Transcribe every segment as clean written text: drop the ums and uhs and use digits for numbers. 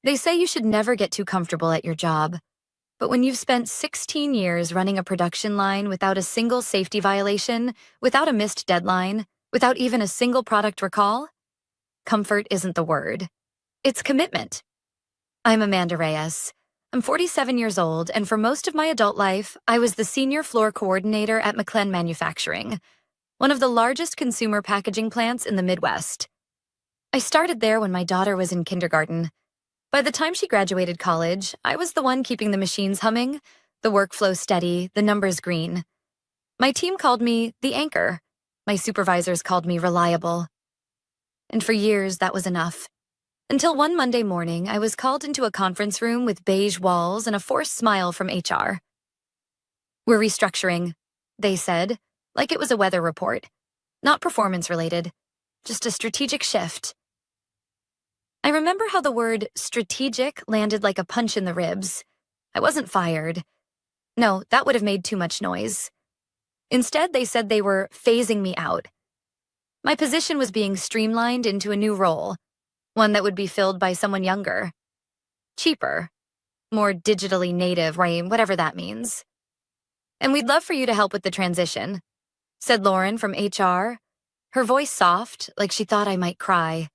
They say you should never get too comfortable at your job, but when you've spent 16 years running a production line without a single safety violation, without a missed deadline, without even a single product recall, comfort isn't the word. It's commitment. I'm Amanda Reyes. I'm 47 years old, and for most of my adult life, I was the senior floor coordinator at Maclen Manufacturing, one of the largest consumer packaging plants in the Midwest. I started there when my daughter was in kindergarten. By the time she graduated college, I was the one keeping the machines humming, the workflow steady, the numbers green. My team called me the anchor. My supervisors called me reliable. And for years, that was enough. Until one Monday morning, I was called into a conference room with beige walls and a forced smile from HR. "We're restructuring," they said, like it was a weather report. Not performance-related, just a strategic shift. I remember how the word strategic landed like a punch in the ribs. I wasn't fired. No, that would have made too much noise. Instead, they said they were phasing me out. My position was being streamlined into a new role, one that would be filled by someone younger, cheaper, more digitally native, right? Whatever that means. "And we'd love for you to help with the transition," said Lauren from HR, her voice soft, like she thought I might cry.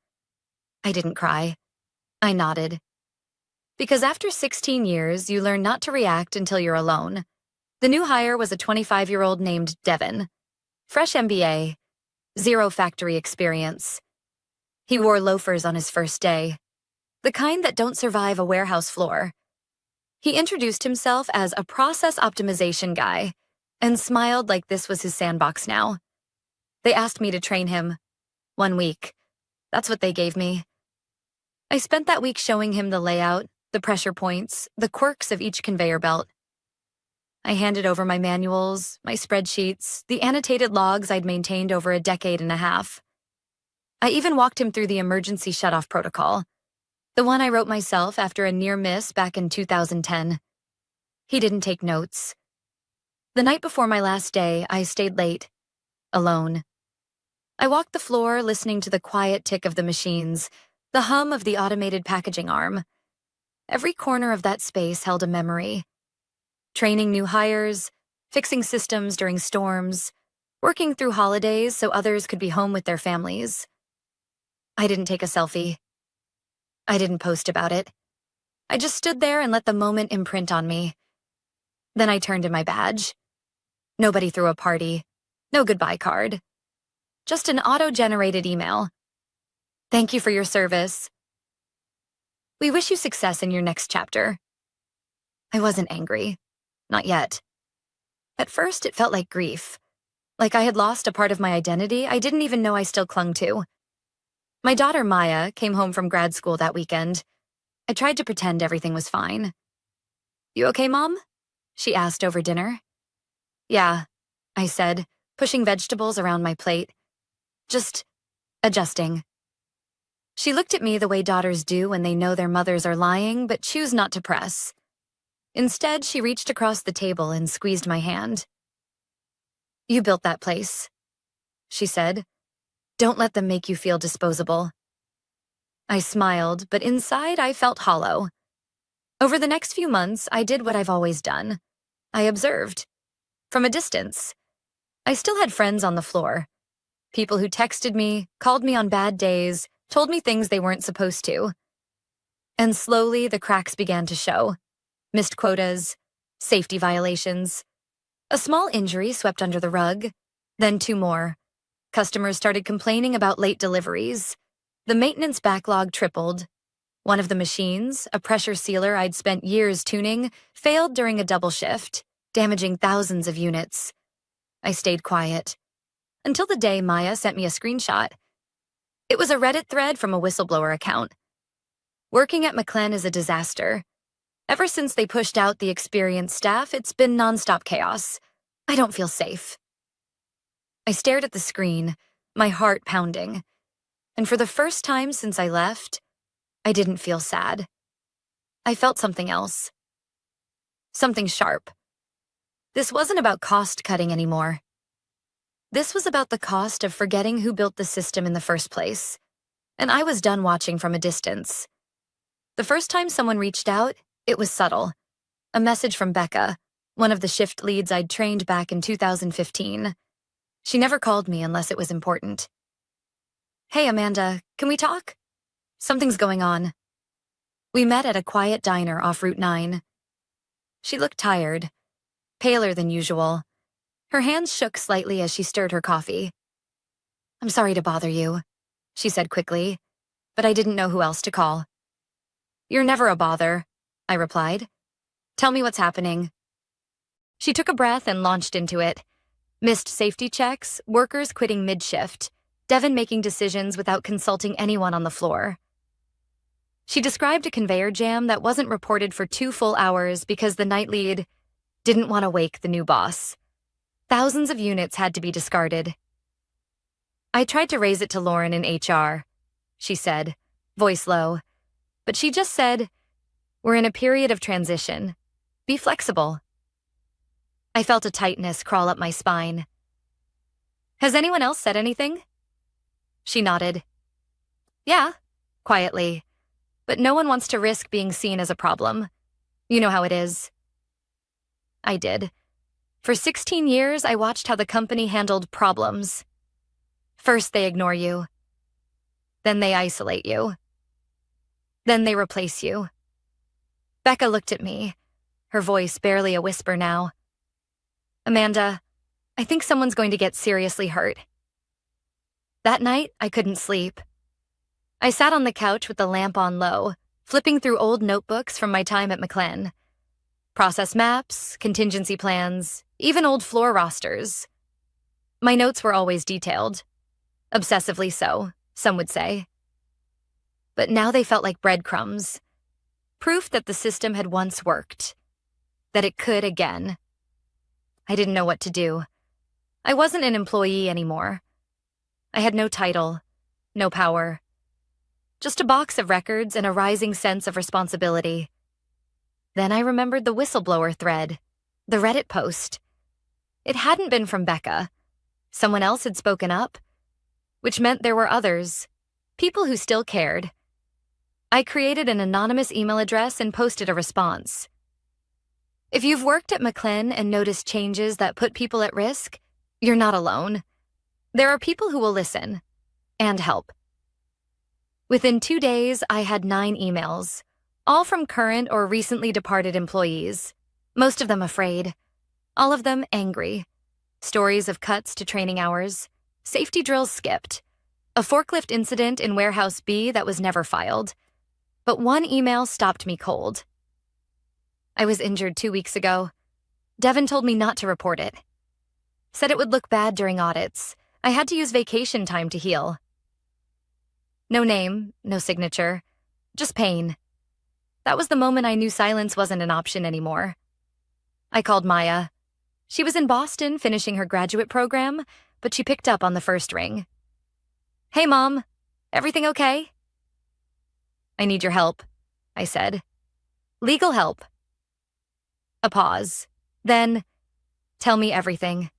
I didn't cry. I nodded. Because after 16 years, you learn not to react until you're alone. The new hire was a 25-year-old named Devin. Fresh MBA, zero factory experience. He wore loafers on his first day, the kind that don't survive a warehouse floor. He introduced himself as a process optimization guy and smiled like this was his sandbox now. They asked me to train him. 1 week. That's what they gave me. I spent that week showing him the layout, the pressure points, the quirks of each conveyor belt. I handed over my manuals, my spreadsheets, the annotated logs I'd maintained over a decade and a half. I even walked him through the emergency shutoff protocol, the one I wrote myself after a near miss back in 2010. He didn't take notes. The night before my last day, I stayed late, alone. I walked the floor listening to the quiet tick of the machines, the hum of the automated packaging arm. Every corner of that space held a memory. Training new hires, fixing systems during storms, working through holidays so others could be home with their families. I didn't take a selfie. I didn't post about it. I just stood there and let the moment imprint on me. Then I turned in my badge. Nobody threw a party. No goodbye card. Just an auto-generated email. "Thank you for your service. We wish you success in your next chapter." I wasn't angry. Not yet. At first, it felt like grief. Like I had lost a part of my identity I didn't even know I still clung to. My daughter, Maya, came home from grad school that weekend. I tried to pretend everything was fine. "You okay, Mom?" she asked over dinner. "Yeah," I said, pushing vegetables around my plate. "Just adjusting." She looked at me the way daughters do when they know their mothers are lying but choose not to press. Instead, she reached across the table and squeezed my hand. "You built that place," she said. "Don't let them make you feel disposable." I smiled, but inside I felt hollow. Over the next few months, I did what I've always done. I observed. From a distance. I still had friends on the floor. People who texted me, called me on bad days, told me things they weren't supposed to. And slowly, the cracks began to show. Missed quotas, safety violations. A small injury swept under the rug, then 2 more. Customers started complaining about late deliveries. The maintenance backlog tripled. One of the machines, a pressure sealer I'd spent years tuning, failed during a double shift, damaging thousands of units. I stayed quiet. Until the day Maya sent me a screenshot. It was a Reddit thread from a whistleblower account. "Working at Maclen is a disaster. Ever since they pushed out the experienced staff, it's been nonstop chaos. I don't feel safe." I stared at the screen, my heart pounding. And for the first time since I left, I didn't feel sad. I felt something else. Something sharp. This wasn't about cost cutting anymore. This was about the cost of forgetting who built the system in the first place, and I was done watching from a distance. The first time someone reached out, it was subtle. A message from Becca, one of the shift leads I'd trained back in 2015. She never called me unless it was important. "Hey, Amanda, can we talk? Something's going on." We met at a quiet diner off Route 9. She looked tired, paler than usual. Her hands shook slightly as she stirred her coffee. "I'm sorry to bother you," she said quickly, but I didn't know who else to call. "You're never a bother," I replied. "Tell me what's happening." She took a breath and launched into it. Missed safety checks, workers quitting mid-shift, Devin making decisions without consulting anyone on the floor. She described a conveyor jam that wasn't reported for 2 full hours because the night lead didn't want to wake the new boss. Thousands of units had to be discarded. "I tried to raise it to Lauren in HR," she said, voice low. But she just said, "We're in a period of transition. Be flexible." I felt a tightness crawl up my spine. "Has anyone else said anything?" She nodded. "Yeah," quietly. "But no one wants to risk being seen as a problem. You know how it is." I did. For 16 years, I watched how the company handled problems. First, they ignore you. Then they isolate you. Then they replace you. Becca looked at me, her voice barely a whisper now. "Amanda, I think someone's going to get seriously hurt." That night, I couldn't sleep. I sat on the couch with the lamp on low, flipping through old notebooks from my time at Maclen. Process maps, contingency plans, even old floor rosters. My notes were always detailed. Obsessively so, some would say. But now they felt like breadcrumbs. Proof that the system had once worked. That it could again. I didn't know what to do. I wasn't an employee anymore. I had no title, no power. Just a box of records and a rising sense of responsibility. Then I remembered the whistleblower thread, the Reddit post. It hadn't been from Becca. Someone else had spoken up, which meant there were others, people who still cared. I created an anonymous email address and posted a response. If you've worked at Maclen and noticed changes that put people at risk, you're not alone. There are people who will listen and help. Within 2 days, I had 9 emails, all from current or recently departed employees, most of them afraid, all of them angry. Stories of cuts to training hours, safety drills skipped, a forklift incident in Warehouse B that was never filed. But one email stopped me cold. "I was injured 2 weeks ago. Devin told me not to report it. Said it would look bad during audits. I had to use vacation time to heal." No name, no signature, just pain. That was the moment I knew silence wasn't an option anymore. I called Maya. She was in Boston finishing her graduate program, but she picked up on the first ring. "Hey, Mom, everything okay?" "I need your help," I said. "Legal help." A pause. Then, "Tell me everything."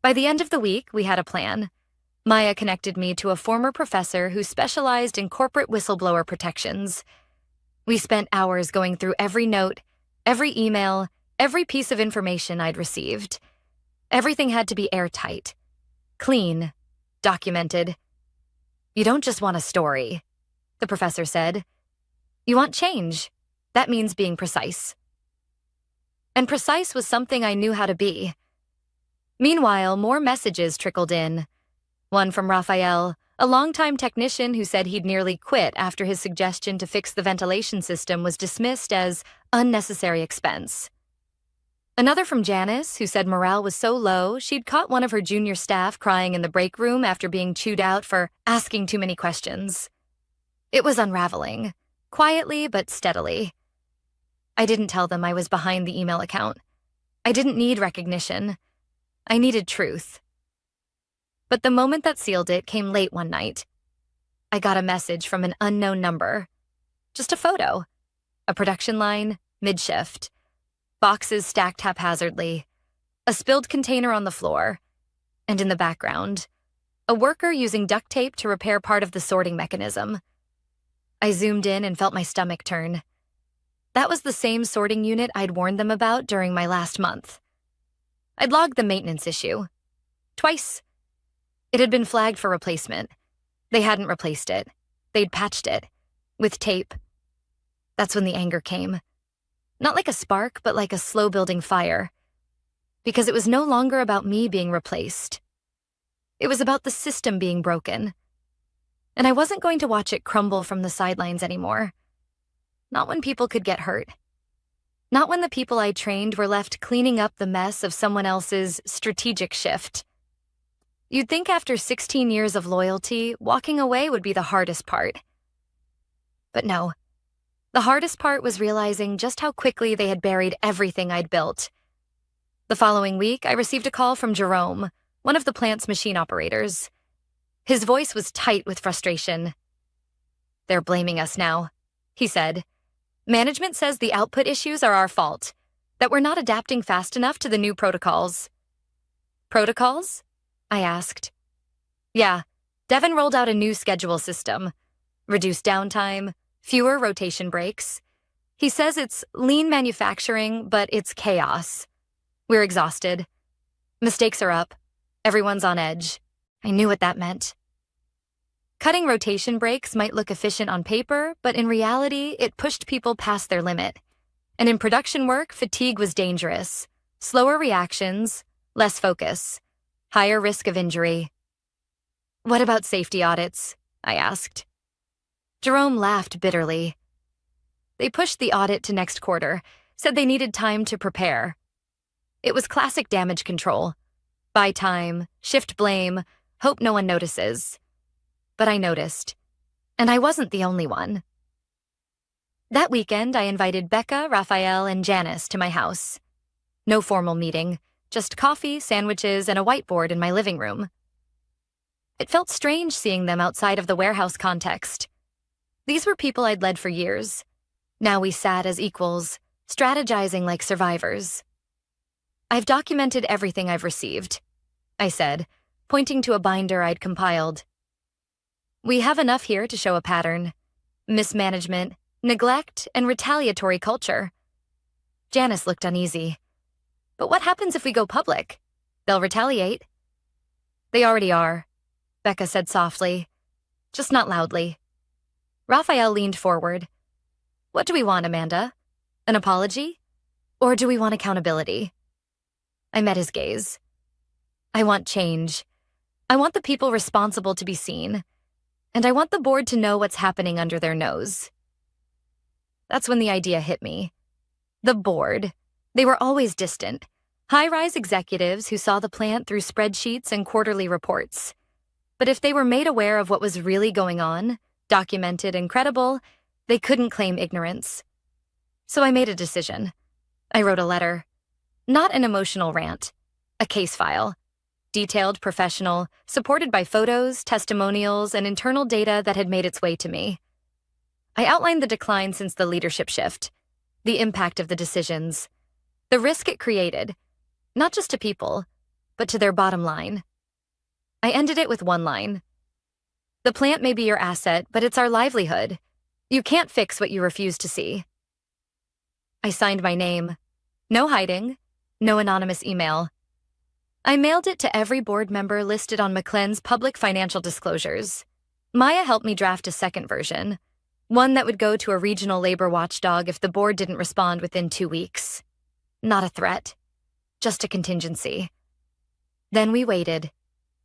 By the end of the week, we had a plan. Maya connected me to a former professor who specialized in corporate whistleblower protections. We spent hours going through every note, every email, every piece of information I'd received. Everything had to be airtight, clean, documented. "You don't just want a story," the professor said. "You want change. That means being precise." And precise was something I knew how to be. Meanwhile, more messages trickled in. One from Raphael, a longtime technician who said he'd nearly quit after his suggestion to fix the ventilation system was dismissed as unnecessary expense. Another from Janice, who said morale was so low she'd caught one of her junior staff crying in the break room after being chewed out for asking too many questions. It was unraveling, quietly but steadily. I didn't tell them I was behind the email account. I didn't need recognition. I needed truth. But the moment that sealed it came late one night. I got a message from an unknown number. Just a photo. A production line, mid-shift. Boxes stacked haphazardly. A spilled container on the floor. And in the background, a worker using duct tape to repair part of the sorting mechanism. I zoomed in and felt my stomach turn. That was the same sorting unit I'd warned them about during my last month. I'd logged the maintenance issue. Twice. It had been flagged for replacement. They hadn't replaced it. They'd patched it. With tape. That's when the anger came. Not like a spark, but like a slow-building fire. Because it was no longer about me being replaced. It was about the system being broken. And I wasn't going to watch it crumble from the sidelines anymore. Not when people could get hurt. Not when the people I trained were left cleaning up the mess of someone else's strategic shift. You'd think after 16 years of loyalty, walking away would be the hardest part. But no. The hardest part was realizing just how quickly they had buried everything I'd built. The following week, I received a call from Jerome, one of the plant's machine operators. His voice was tight with frustration. "They're blaming us now," he said. "Management says the output issues are our fault, that we're not adapting fast enough to the new protocols." "Protocols?" I asked. "Yeah, Devin rolled out a new schedule system. Reduced downtime, fewer rotation breaks. He says it's lean manufacturing, but it's chaos. We're exhausted. Mistakes are up. Everyone's on edge." I knew what that meant. Cutting rotation breaks might look efficient on paper, but in reality, it pushed people past their limit. And in production work, fatigue was dangerous. Slower reactions, less focus, higher risk of injury. "What about safety audits?" I asked. Jerome laughed bitterly. They pushed the audit to next quarter, said they needed time to prepare. It was classic damage control. Buy time, shift blame, hope no one notices. But I noticed. And I wasn't the only one. That weekend, I invited Becca, Raphael, and Janice to my house. No formal meeting, just coffee, sandwiches, and a whiteboard in my living room. It felt strange seeing them outside of the warehouse context. These were people I'd led for years. Now we sat as equals, strategizing like survivors. "I've documented everything I've received," I said, pointing to a binder I'd compiled. "We have enough here to show a pattern. Mismanagement, neglect, and retaliatory culture." Janice looked uneasy. "But what happens if we go public? They'll retaliate." "They already are," Becca said softly, just not loudly. Raphael leaned forward. "What do we want, Amanda? An apology? Or do we want accountability?" I met his gaze. "I want change. I want the people responsible to be seen. And I want the board to know what's happening under their nose." That's when the idea hit me. The board. They were always distant. High-rise executives who saw the plant through spreadsheets and quarterly reports. But if they were made aware of what was really going on, documented and credible, they couldn't claim ignorance. So I made a decision. I wrote a letter. Not an emotional rant. A case file. Detailed, professional, supported by photos, testimonials, and internal data that had made its way to me. I outlined the decline since the leadership shift, the impact of the decisions, the risk it created, not just to people, but to their bottom line. I ended it with one line. "The plant may be your asset, but it's our livelihood. You can't fix what you refuse to see." I signed my name. No hiding, no anonymous email. I mailed it to every board member listed on Maclen's public financial disclosures. Maya helped me draft a second version, one that would go to a regional labor watchdog if the board didn't respond within 2 weeks. Not a threat, just a contingency. Then we waited.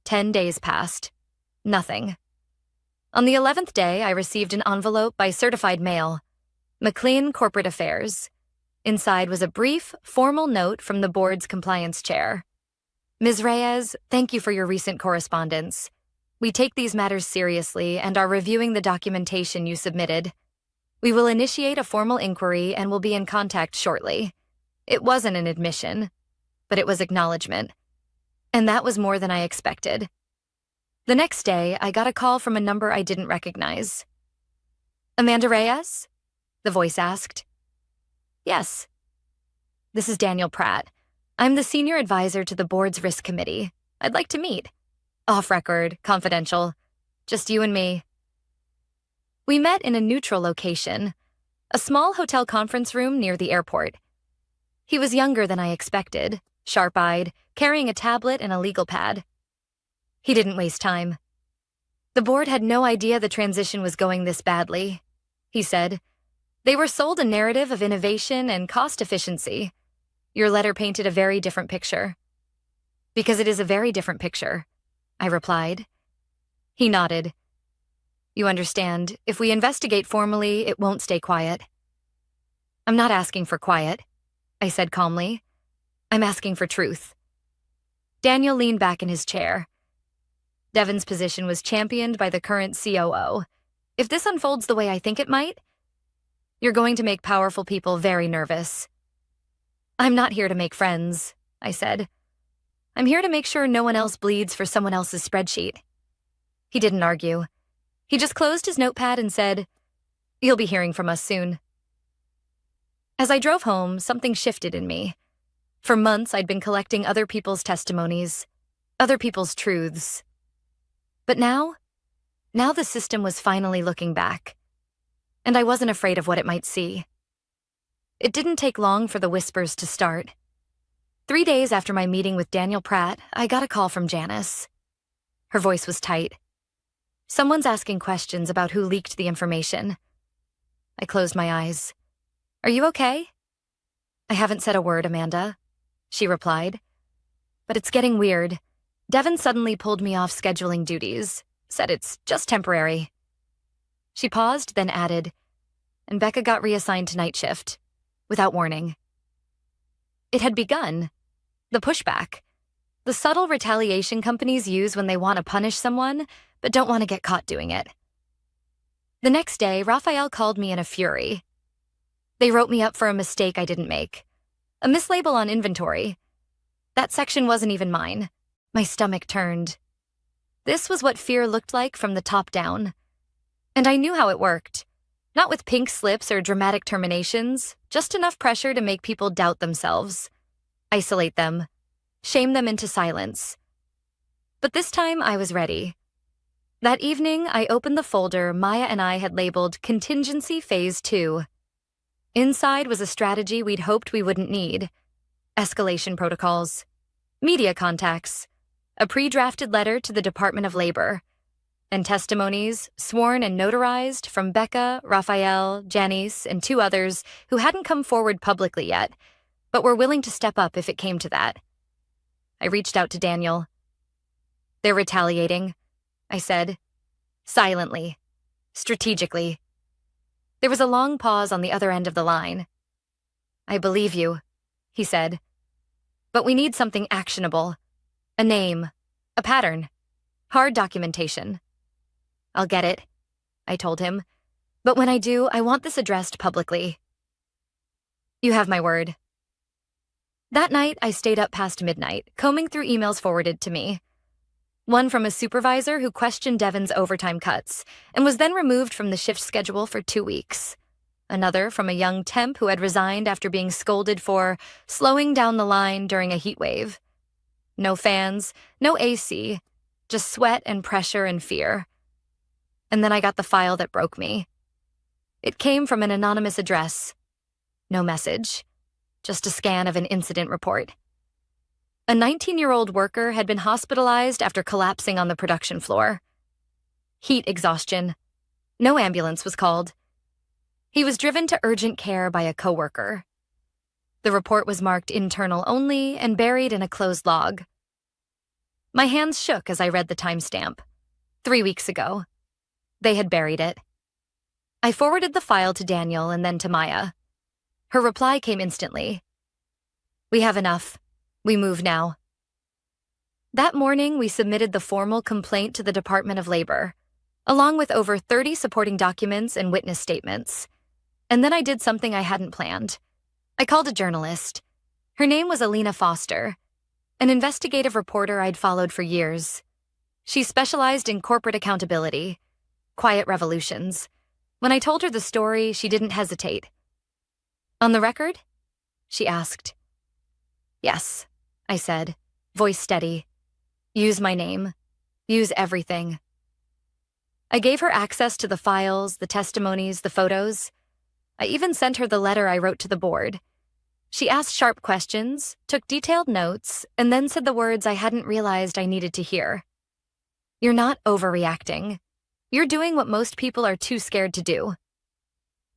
10 days passed. Nothing. On the 11th day, I received an envelope by certified mail. Maclen Corporate Affairs. Inside was a brief, formal note from the board's compliance chair. "Ms. Reyes, thank you for your recent correspondence. We take these matters seriously and are reviewing the documentation you submitted. We will initiate a formal inquiry and will be in contact shortly. It wasn't an admission, but it was acknowledgement. And that was more than I expected." The next day, I got a call from a number I didn't recognize. "Amanda Reyes?" the voice asked. "Yes." "This is Daniel Pratt. I'm the senior advisor to the board's risk committee. I'd like to meet. Off record, confidential. Just you and me." We met in a neutral location, a small hotel conference room near the airport. He was younger than I expected, sharp-eyed, carrying a tablet and a legal pad. He didn't waste time. The board had no idea the transition was going this badly, he said. They were sold a narrative of innovation and cost efficiency. Your letter painted a very different picture. Because it is a very different picture, I replied. He nodded. You understand, if we investigate formally, it won't stay quiet. I'm not asking for quiet, I said calmly. I'm asking for truth. Daniel leaned back in his chair. Devon's position was championed by the current COO. If this unfolds the way I think it might, you're going to make powerful people very nervous. I'm not here to make friends, I said. I'm here to make sure no one else bleeds for someone else's spreadsheet. He didn't argue. He just closed his notepad and said, You'll be hearing from us soon. As I drove home, something shifted in me. For months, I'd been collecting other people's testimonies, other people's truths. But now the system was finally looking back, and I wasn't afraid of what it might see. It didn't take long for the whispers to start. 3 days after my meeting with Daniel Pratt, I got a call from Janice. Her voice was tight. Someone's asking questions about who leaked the information. I closed my eyes. Are you okay? I haven't said a word, Amanda, she replied. But it's getting weird. Devon suddenly pulled me off scheduling duties, said it's just temporary. She paused, then added, and Becca got reassigned to night shift, without warning. It had begun. The pushback. The subtle retaliation companies use when they want to punish someone, but don't want to get caught doing it. The next day, Raphael called me in a fury. They wrote me up for a mistake I didn't make. A mislabel on inventory. That section wasn't even mine. My stomach turned. This was what fear looked like from the top down. And I knew how it worked. Not with pink slips or dramatic terminations, just enough pressure to make people doubt themselves. Isolate them. Shame them into silence. But this time I was ready. That evening, I opened the folder Maya and I had labeled Contingency Phase 2. Inside was a strategy we'd hoped we wouldn't need. Escalation protocols. Media contacts. A pre-drafted letter to the Department of Labor. And testimonies, sworn and notarized, from Becca, Raphael, Janice, and 2 others who hadn't come forward publicly yet, but were willing to step up if it came to that. I reached out to Daniel. They're retaliating, I said. Silently. Strategically. There was a long pause on the other end of the line. I believe you, he said. But we need something actionable. A name. A pattern. Hard documentation. I'll get it, I told him. But when I do, I want this addressed publicly. You have my word. That night, I stayed up past midnight, combing through emails forwarded to me. One from a supervisor who questioned Devon's overtime cuts and was then removed from the shift schedule for 2 weeks. Another from a young temp who had resigned after being scolded for slowing down the line during a heat wave. No fans, no AC, just sweat and pressure and fear. And then I got the file that broke me. It came from an anonymous address. No message. Just a scan of an incident report. A 19-year-old worker had been hospitalized after collapsing on the production floor. Heat exhaustion. No ambulance was called. He was driven to urgent care by a coworker. The report was marked internal only and buried in a closed log. My hands shook as I read the timestamp. 3 weeks ago. They had buried it. I forwarded the file to Daniel and then to Maya. Her reply came instantly. We have enough. We move now. That morning, we submitted the formal complaint to the Department of Labor, along with over 30 supporting documents and witness statements. And then I did something I hadn't planned. I called a journalist. Her name was Alina Foster, an investigative reporter I'd followed for years. She specialized in corporate accountability, quiet revolutions. When I told her the story, she didn't hesitate. On the record? She asked. Yes, I said, voice steady. Use my name. Use everything. I gave her access to the files, the testimonies, the photos. I even sent her the letter I wrote to the board. She asked sharp questions, took detailed notes, and then said the words I hadn't realized I needed to hear. "You're not overreacting. You're doing what most people are too scared to do."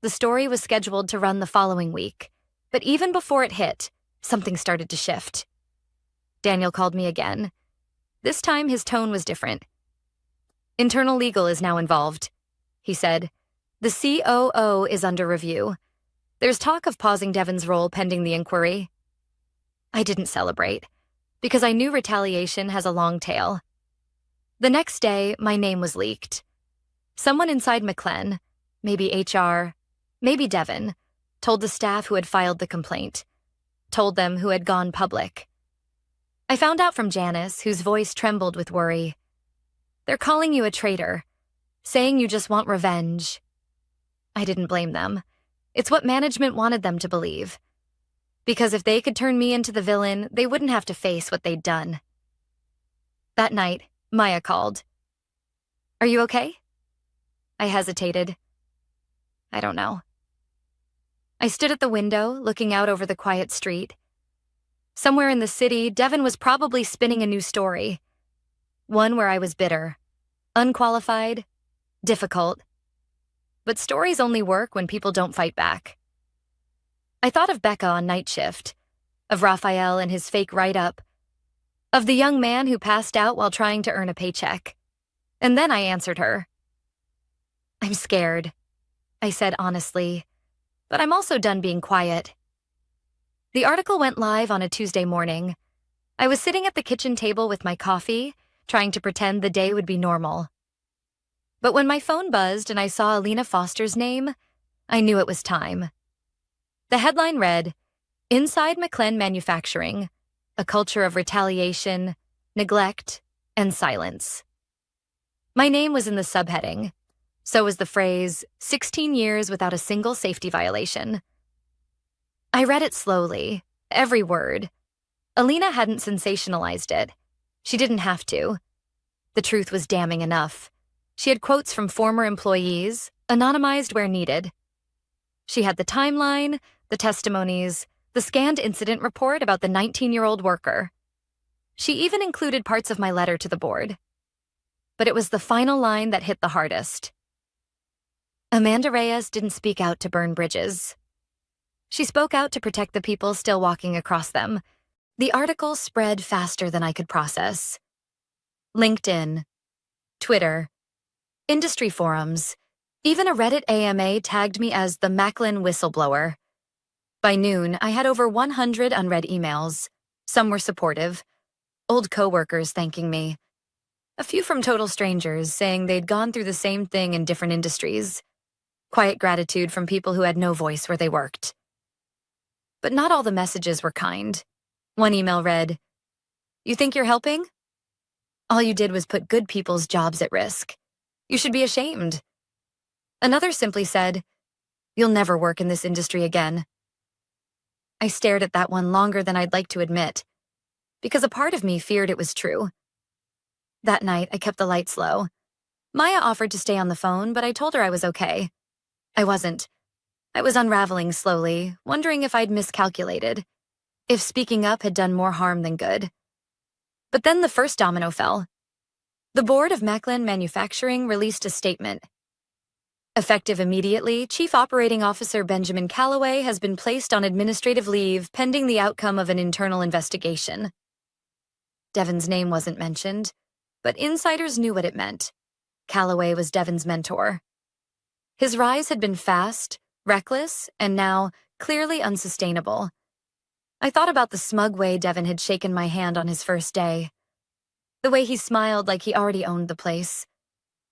The story was scheduled to run the following week, but even before it hit, something started to shift. Daniel called me again. This time his tone was different. "Internal legal is now involved," he said. "The COO is under review. There's talk of pausing Devon's role pending the inquiry." I didn't celebrate, because I knew retaliation has a long tail. The next day, my name was leaked. Someone inside Maclen, maybe HR, maybe Devon, told the staff who had filed the complaint, told them who had gone public. I found out from Janice, whose voice trembled with worry. "They're calling you a traitor, saying you just want revenge." I didn't blame them. It's what management wanted them to believe. Because if they could turn me into the villain, they wouldn't have to face what they'd done. That night, Maya called. "Are you okay?" I hesitated. "I don't know." I stood at the window, looking out over the quiet street. Somewhere in the city, Devon was probably spinning a new story. One where I was bitter, unqualified, difficult. But stories only work when people don't fight back. I thought of Becca on night shift, of Raphael and his fake write-up, of the young man who passed out while trying to earn a paycheck. And then I answered her. "I'm scared," I said honestly, "but I'm also done being quiet." The article went live on a Tuesday morning. I was sitting at the kitchen table with my coffee, trying to pretend the day would be normal. But when my phone buzzed and I saw Alina Foster's name, I knew it was time. The headline read, "Inside Maclen Manufacturing, a culture of retaliation, neglect, and silence." My name was in the subheading. So was the phrase, 16 years without a single safety violation. I read it slowly, every word. Alina hadn't sensationalized it. She didn't have to. The truth was damning enough. She had quotes from former employees, anonymized where needed. She had the timeline, the testimonies, the scanned incident report about the 19-year-old worker. She even included parts of my letter to the board. But it was the final line that hit the hardest. Amanda Reyes didn't speak out to burn bridges. She spoke out to protect the people still walking across them. The article spread faster than I could process. LinkedIn, Twitter, industry forums, even a Reddit AMA tagged me as the Maclen whistleblower. By noon, I had over 100 unread emails. Some were supportive. Old coworkers thanking me. A few from total strangers saying they'd gone through the same thing in different industries. Quiet gratitude from people who had no voice where they worked. But not all the messages were kind. One email read, "You think you're helping? All you did was put good people's jobs at risk. You should be ashamed." Another simply said, "You'll never work in this industry again." I stared at that one longer than I'd like to admit, because a part of me feared it was true. That night, I kept the lights low. Maya offered to stay on the phone, but I told her I was okay. I wasn't. I was unraveling slowly, wondering if I'd miscalculated, if speaking up had done more harm than good. But then the first domino fell. The board of Maclen Manufacturing released a statement. Effective immediately, Chief Operating Officer Benjamin Calloway has been placed on administrative leave pending the outcome of an internal investigation. Devon's name wasn't mentioned, but insiders knew what it meant. Calloway was Devon's mentor. His rise had been fast, reckless, and now clearly unsustainable. I thought about the smug way Devon had shaken my hand on his first day. The way he smiled like he already owned the place.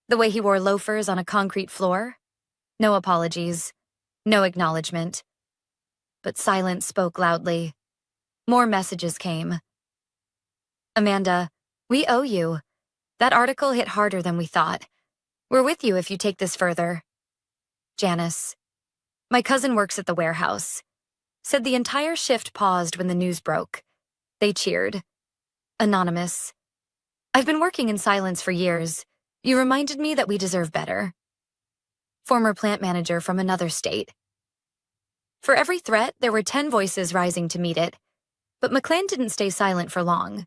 The way he wore loafers on a concrete floor. No apologies. No acknowledgement. But silence spoke loudly. More messages came. "Amanda, we owe you. That article hit harder than we thought. We're with you if you take this further." Janice. My cousin works at the warehouse. Said the entire shift paused when the news broke. They cheered. Anonymous. I've been working in silence for years. You reminded me that we deserve better. Former plant manager from another state. For every threat, there were 10 voices rising to meet it. But Maclen didn't stay silent for long.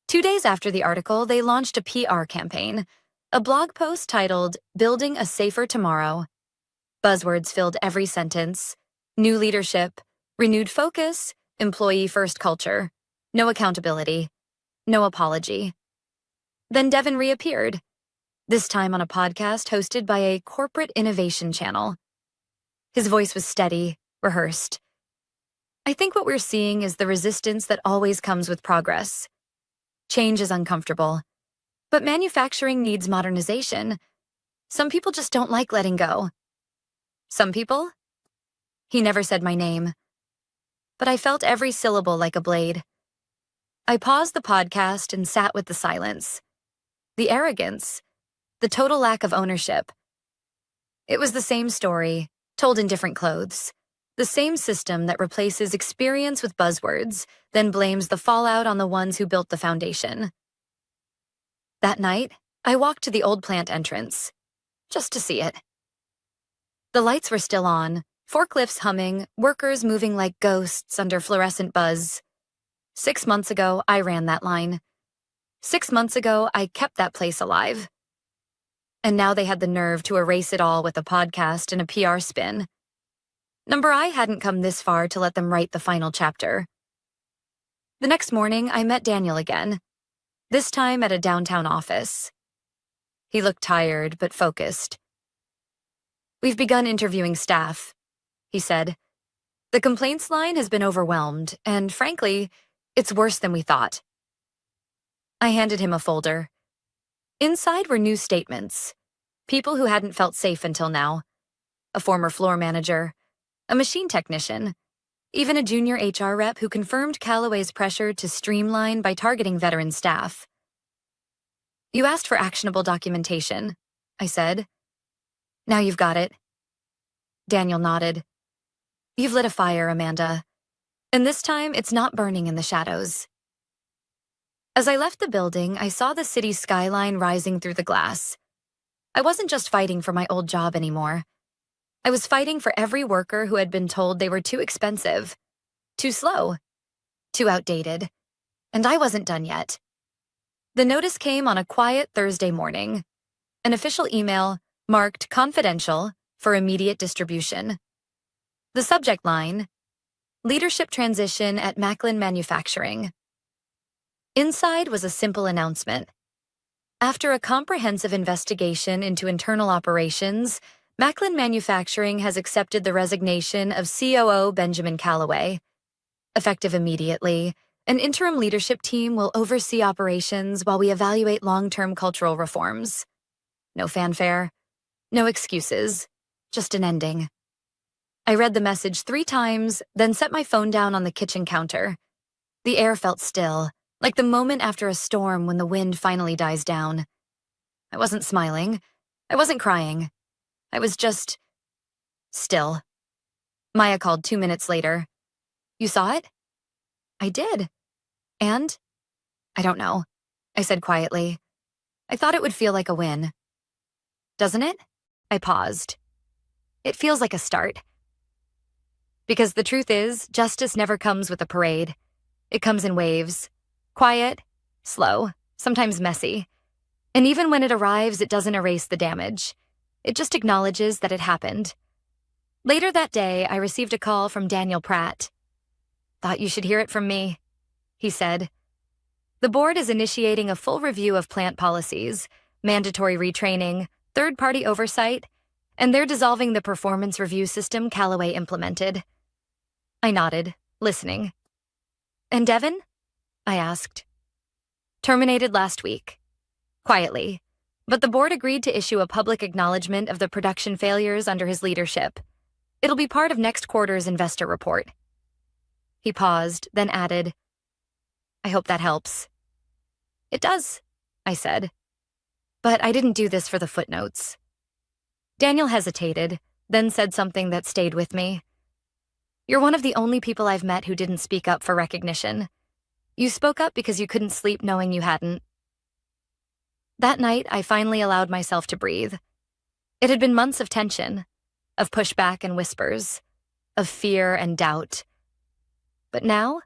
2 days after the article, they launched a PR campaign, a blog post titled, "Building a Safer Tomorrow." Buzzwords filled every sentence. New leadership, renewed focus, employee-first culture, no accountability, no apology. Then Devin reappeared, this time on a podcast hosted by a corporate innovation channel. His voice was steady, rehearsed. I think what we're seeing is the resistance that always comes with progress. Change is uncomfortable, but manufacturing needs modernization. Some people just don't like letting go. Some people? He never said my name, but I felt every syllable like a blade. I paused the podcast and sat with the silence. The arrogance, the total lack of ownership. It was the same story, told in different clothes. The same system that replaces experience with buzzwords, then blames the fallout on the ones who built the foundation. That night, I walked to the old plant entrance, just to see it. The lights were still on, forklifts humming, workers moving like ghosts under fluorescent buzz. 6 months ago, I ran that line. 6 months ago, I kept that place alive. And now they had the nerve to erase it all with a podcast and a PR spin. Number I hadn't come this far to let them write the final chapter. The next morning, I met Daniel again, this time at a downtown office. He looked tired but focused. "We've begun interviewing staff," he said. "The complaints line has been overwhelmed, and frankly, it's worse than we thought." I handed him a folder. Inside were new statements. People who hadn't felt safe until now. A former floor manager, a machine technician, even a junior HR rep who confirmed Callaway's pressure to streamline by targeting veteran staff. "You asked for actionable documentation," I said. "Now you've got it." Daniel nodded. "You've lit a fire, Amanda. And this time, it's not burning in the shadows." As I left the building, I saw the city skyline rising through the glass. I wasn't just fighting for my old job anymore. I was fighting for every worker who had been told they were too expensive, too slow, too outdated. And I wasn't done yet. The notice came on a quiet Thursday morning. An official email marked confidential for immediate distribution. The subject line, "Leadership Transition at Maclen Manufacturing." Inside was a simple announcement. After a comprehensive investigation into internal operations, Maclen Manufacturing has accepted the resignation of COO Benjamin Callaway. Effective immediately, an interim leadership team will oversee operations while we evaluate long-term cultural reforms. No fanfare, no excuses, just an ending. I read the message 3 times, then set my phone down on the kitchen counter. The air felt still, like the moment after a storm when the wind finally dies down. I wasn't smiling. I wasn't crying. I was just still. Maya called 2 minutes later. "You saw it?" "I did. And?" "I don't know," I said quietly. I thought it would feel like a win. "Doesn't it?" I paused. "It feels like a start." Because the truth is, justice never comes with a parade. It comes in waves. Quiet, slow, sometimes messy. And even when it arrives, it doesn't erase the damage. It just acknowledges that it happened. Later that day, I received a call from Daniel Pratt. "Thought you should hear it from me," he said. "The board is initiating a full review of plant policies, mandatory retraining, third-party oversight, and they're dissolving the performance review system Callaway implemented." I nodded, listening. "And Devin?" I asked. "Terminated last week." Quietly. But the board agreed to issue a public acknowledgement of the production failures under his leadership. It'll be part of next quarter's investor report. He paused, then added, "I hope that helps." "It does," I said. "But I didn't do this for the footnotes." Daniel hesitated, then said something that stayed with me. "You're one of the only people I've met who didn't speak up for recognition. You spoke up because you couldn't sleep knowing you hadn't." That night, I finally allowed myself to breathe. It had been months of tension, of pushback and whispers, of fear and doubt. But now,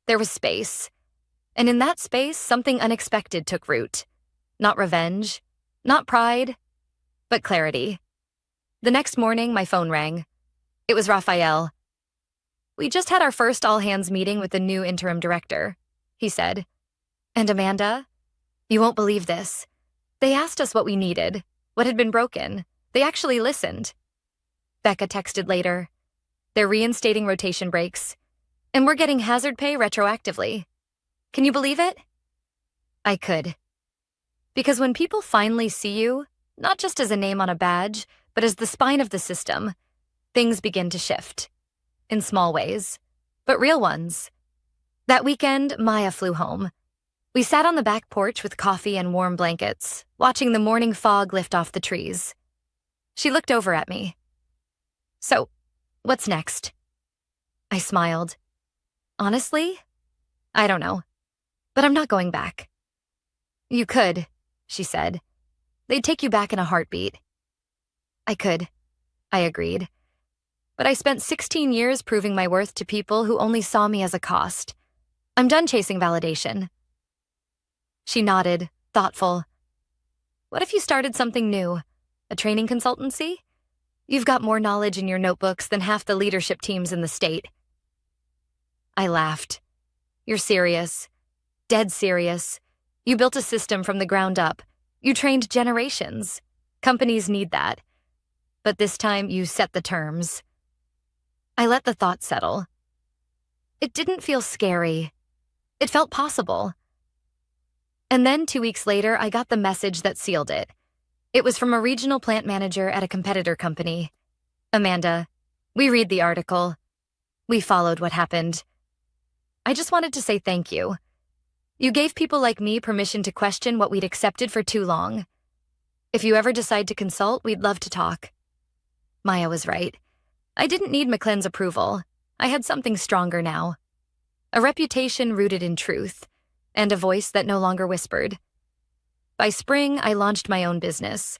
there was space. And in that space, something unexpected took root. Not revenge, not pride, but clarity. The next morning, my phone rang. It was Raphael. "We just had our first all-hands meeting with the new interim director," he said. "And Amanda, you won't believe this. They asked us what we needed, what had been broken. They actually listened." Becca texted later. "They're reinstating rotation breaks, and we're getting hazard pay retroactively. Can you believe it?" I could. Because when people finally see you, not just as a name on a badge, but as the spine of the system, things begin to shift. In small ways, but real ones. That weekend, Maya flew home. We sat on the back porch with coffee and warm blankets, watching the morning fog lift off the trees. She looked over at me. "So, what's next?" I smiled. "Honestly, I don't know. But I'm not going back." "You could," she said. "They'd take you back in a heartbeat." "I could," I agreed. "But I spent 16 years proving my worth to people who only saw me as a cost. I'm done chasing validation." She nodded, thoughtful. "What if you started something new? A training consultancy? You've got more knowledge in your notebooks than half the leadership teams in the state." I laughed. "You're serious. Dead serious. You built a system from the ground up. You trained generations. Companies need that. But this time you set the terms." I let the thought settle. It didn't feel scary. It felt possible. And then 2 weeks later, I got the message that sealed it. It was from a regional plant manager at a competitor company. "Amanda, we read the article. We followed what happened. I just wanted to say thank you. You gave people like me permission to question what we'd accepted for too long. If you ever decide to consult, we'd love to talk." Maya was right. I didn't need Maclen's approval. I had something stronger now. A reputation rooted in truth, and a voice that no longer whispered. By spring, I launched my own business,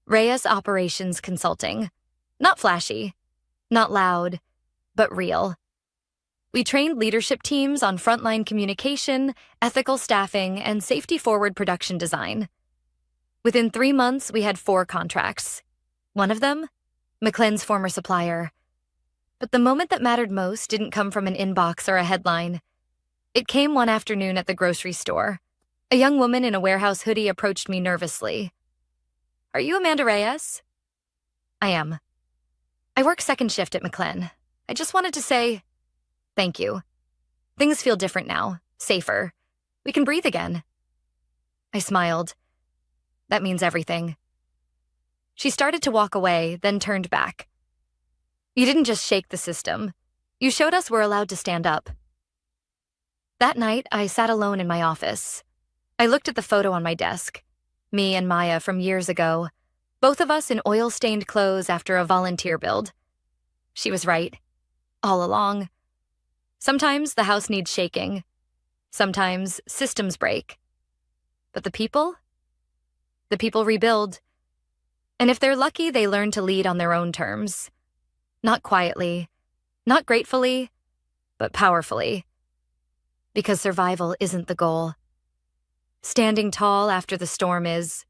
Reyes Operations Consulting. Not flashy, not loud, but real. We trained leadership teams on frontline communication, ethical staffing, and safety-forward production design. Within 3 months, we had 4 contracts. One of them, Maclen's former supplier. But the moment that mattered most didn't come from an inbox or a headline. It came one afternoon at the grocery store. A young woman in a warehouse hoodie approached me nervously. "Are you Amanda Reyes?" "I am. I work second shift at Maclen. I just wanted to say thank you. Things feel different now, safer. We can breathe again." I smiled. "That means everything." She started to walk away, then turned back. "You didn't just shake the system. You showed us we're allowed to stand up." That night, I sat alone in my office. I looked at the photo on my desk. Me and Maya from years ago. Both of us in oil-stained clothes after a volunteer build. She was right. All along. Sometimes the house needs shaking. Sometimes systems break. But the people? The people rebuild. And if they're lucky, they learn to lead on their own terms. Not quietly, not gratefully, but powerfully. Because survival isn't the goal. Standing tall after the storm is.